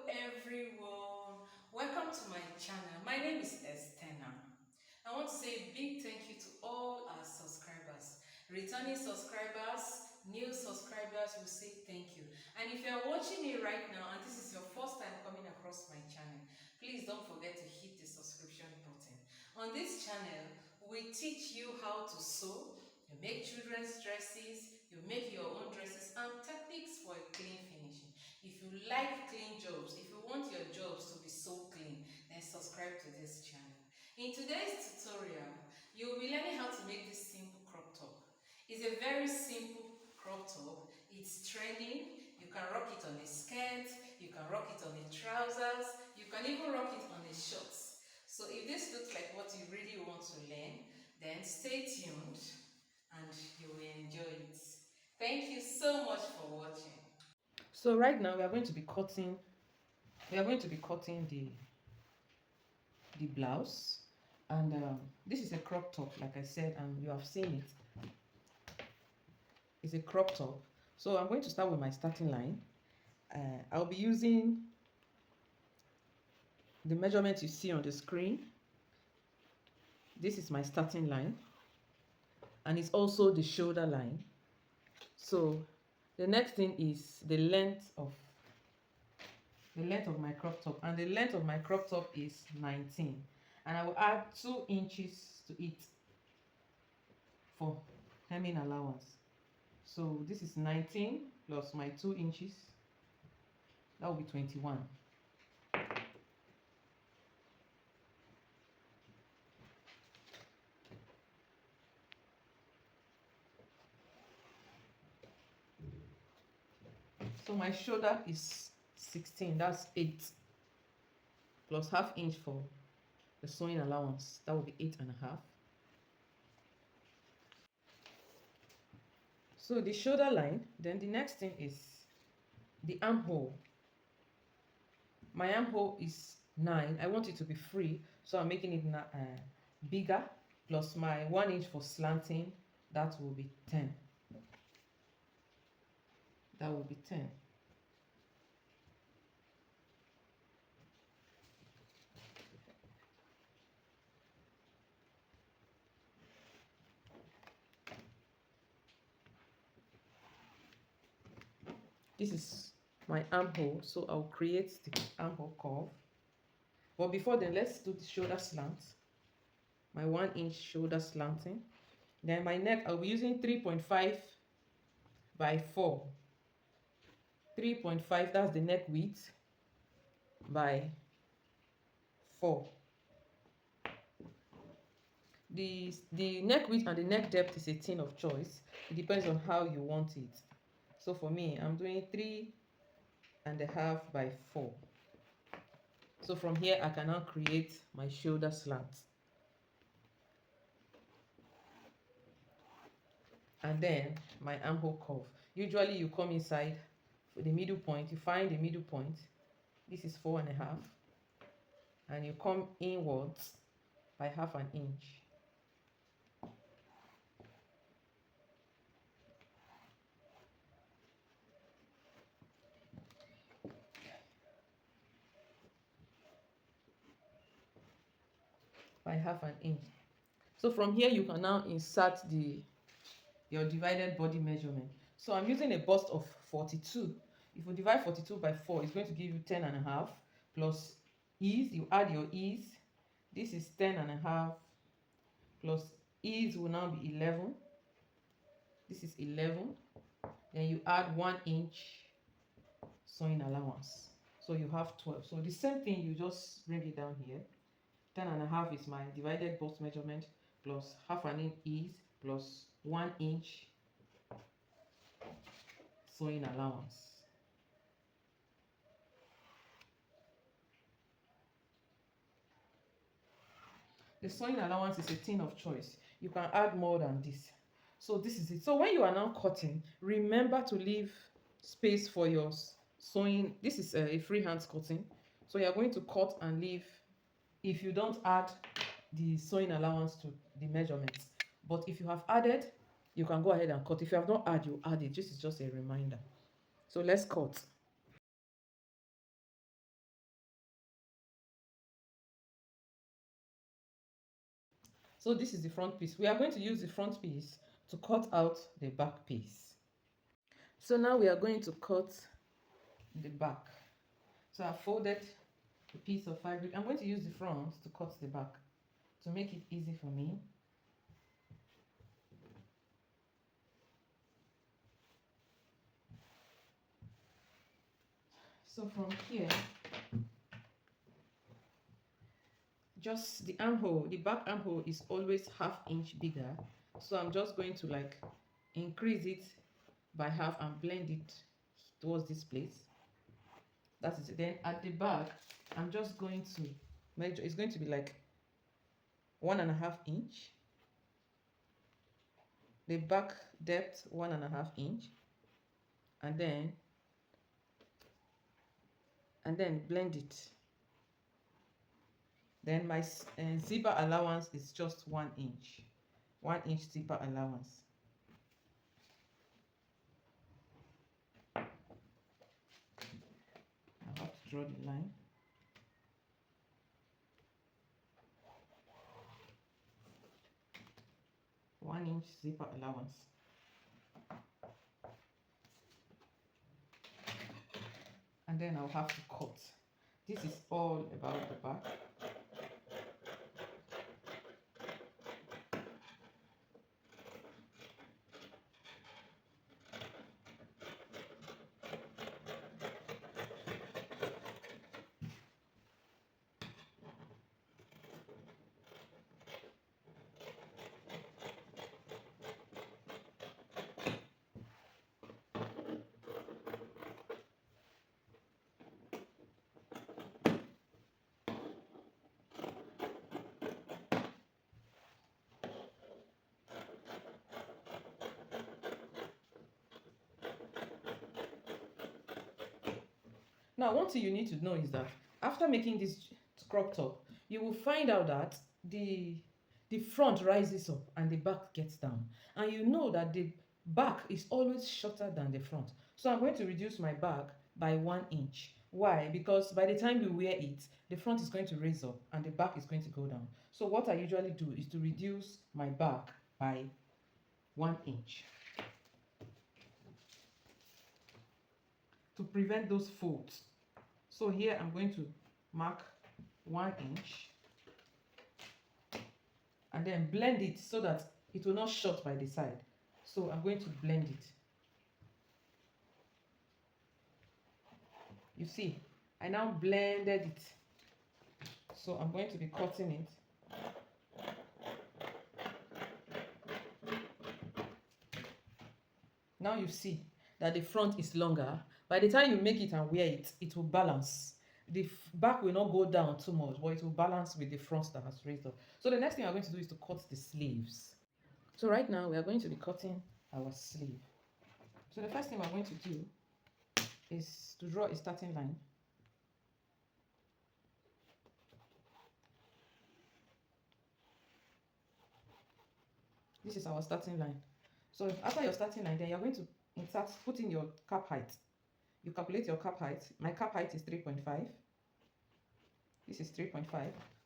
everyone, welcome to my channel. My name is Estena. I want to say a big thank you to all our subscribers, returning subscribers, new subscribers will say thank you. And if you are watching me right now and this is your first time coming across my channel, please don't forget to hit the subscription button. On this channel, we teach you how to sew, you make children's dresses, you make your own dresses, and techniques for a clean finishing. If you like clean jobs, if you want your jobs to be so clean, then subscribe to this channel. In today's tutorial, you will be learning how to make this simple crop top. It's a very simple crop top. It's trending. You can rock it on a skirt, you can rock it on a trousers, you can even rock it on a shorts. So if this looks like what you really want to learn, then stay tuned and you will enjoy it. Thank you so much for watching. So right now we are going to be cutting the blouse, and this is a crop top, like I said, and you have seen it. It's a crop top. So I'm going to start with my starting line. I'll be using the measurement you see on the screen. This is my starting line, and it's also the shoulder line. So the next thing is the length of my crop top, and the length of my crop top is 19, and I will add 2 inches to it for hemming allowance. So this is 19 plus my 2 inches, that will be 21. So my shoulder is 16, that's 8, plus ½ inch for the sewing allowance, that will be 8.5. So the shoulder line, then the next thing is the armhole. My armhole is 9. I want it to be free, so I'm making it bigger, plus my 1 inch for slanting, that will be 10. That will be 10. This is my armhole, so I'll create the armhole curve. But before then, let's do the shoulder slant. My 1 inch shoulder slanting. Then my neck, I'll be using 3.5 by 4. 3.5, that's the neck width, by 4. The neck width and the neck depth is a thing of choice. It depends on how you want it. So for me, I'm doing 3.5 by 4. So from here, I can now create my shoulder slant. And then my armhole curve. Usually you come inside for the middle point, you find the middle point. This is 4.5. And you come inwards by ½ an inch. By ½ an inch. So from here you can now insert your divided body measurement. So I'm using a bust of 42. If you divide 42 by 4, it's going to give you 10.5, plus ease, you add your ease. This is 10.5, plus ease will now be 11. This is 11. Then you add 1 inch sewing allowance. So you have 12. So the same thing, you just bring it down here. 10.5 is my divided bust measurement, plus ½ an inch ease, plus 1 inch sewing allowance. The sewing allowance is a thing of choice. You can add more than this. So this is it. So when you are now cutting, remember to leave space for your sewing. This is a freehand cutting. So you're going to cut and leave, if you don't add the sewing allowance to the measurements. But if you have added, you can go ahead and cut. If you have not added, you add it. This is just a reminder. So let's cut. So this is the front piece. We are going to use the front piece to cut out the back piece. So now we are going to cut the back. So I folded a piece of fabric. I'm going to use the front to cut the back to make it easy for me. So from here, just the armhole, the back armhole is always ½ inch bigger. So I'm just going to like increase it by half and blend it towards this place. That is it. Then at the back, I'm just going to measure. It's going to be like 1½ inch. The back depth 1½ inch, and then blend it. Then my zipper allowance is just 1 inch. 1 inch zipper allowance. I have to draw the line. One-inch zipper allowance. And then I'll have to cut. This is all about the back. Now, one thing you need to know is that after making this crop top, you will find out that the front rises up and the back gets down. And you know that the back is always shorter than the front. So I'm going to reduce my back by 1 inch. Why? Because by the time you wear it, the front is going to raise up and the back is going to go down. So what I usually do is to reduce my back by 1 inch to prevent those folds. So here I'm going to mark 1 inch and then blend it so that it will not short by the side. So I'm going to blend it. You see, I now blended it. So I'm going to be cutting it. Now you see that the front is longer. By the time you make it and wear it, it will balance. The back will not go down too much, but it will balance with the front that has raised up. So the next thing we're going to do is to cut the sleeves. So right now we are going to be cutting our sleeve. So the first thing we're going to do is to draw a starting line. This is our starting line. So after your starting line, then you're going to put in your cap height. You calculate your cap height. My cap height is 3.5. This is 3.5.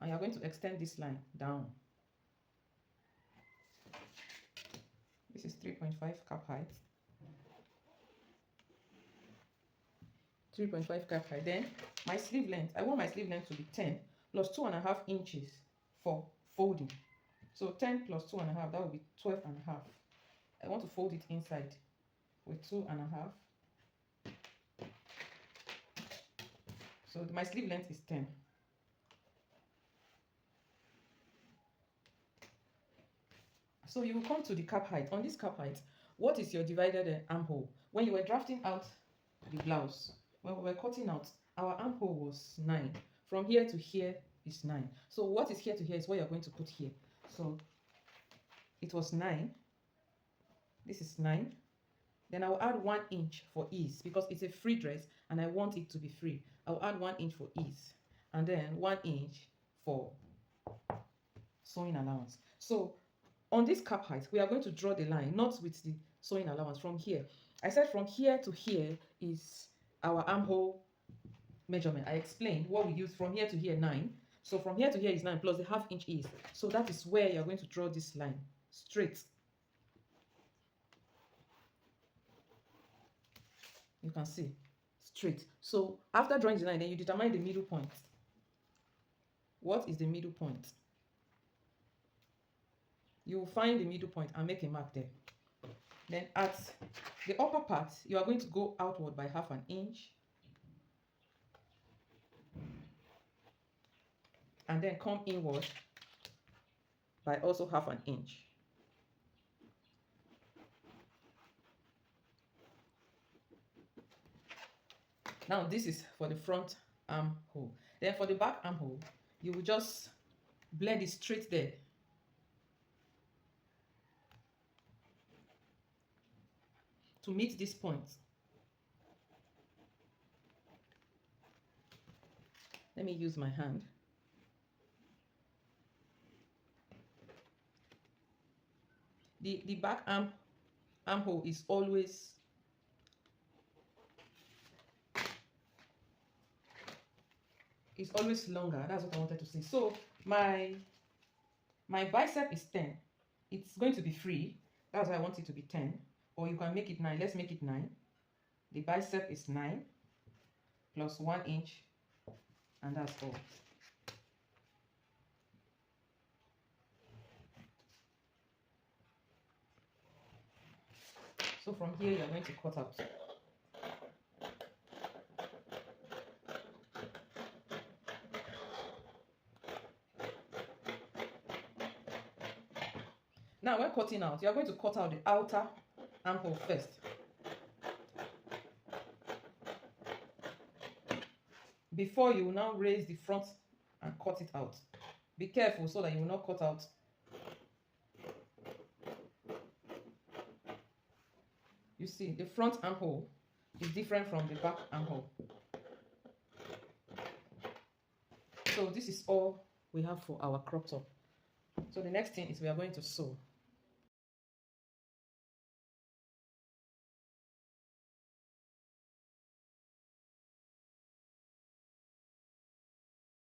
And you're going to extend this line down. This is 3.5 cap height. 3.5 cap height. Then my sleeve length, I want my sleeve length to be 10 plus 2.5 inches for folding. So 10 plus 2.5, that will be 12.5. I want to fold it inside with 2.5. So my sleeve length is 10. So you will come to the cap height. On this cap height, what is your divided armhole? When you were drafting out the blouse, when we were cutting out, our armhole was 9. From here to here is 9. So what is here to here is what you're going to put here. So it was 9. This is 9. Then I'll add 1 inch for ease because it's a free dress and I want it to be free. I'll add 1 inch for ease and then 1 inch for sewing allowance. So on this cap height, we are going to draw the line, not with the sewing allowance, from here. I said from here to here is our armhole measurement. I explained what we use from here to here, 9. So from here to here is 9 plus the ½ inch is. So that is where you're going to draw this line straight. You can see straight. So after drawing the line, then you determine the middle point. What is the middle point? You will find the middle point and make a mark there. Then at the upper part, you are going to go outward by ½ inch. And then come inward by also ½ inch. Now this is for the front armhole. Then for the back armhole, you will just blend it straight there. To meet this point. Let me use my hand. The back armhole is always longer. That's what I wanted to say. So my bicep is 10. It's going to be free. That's why I want it to be 10. Or you can make it 9. Let's make it 9. The bicep is 9 plus 1 inch, and that's all. So from here, you're going to cut out. Now, when cutting out, you're going to cut out the outer armhole first. Before you will now raise the front and cut it out. Be careful so that you will not cut out. You see, the front armhole is different from the back armhole. So this is all we have for our crop top. So the next thing is we are going to sew.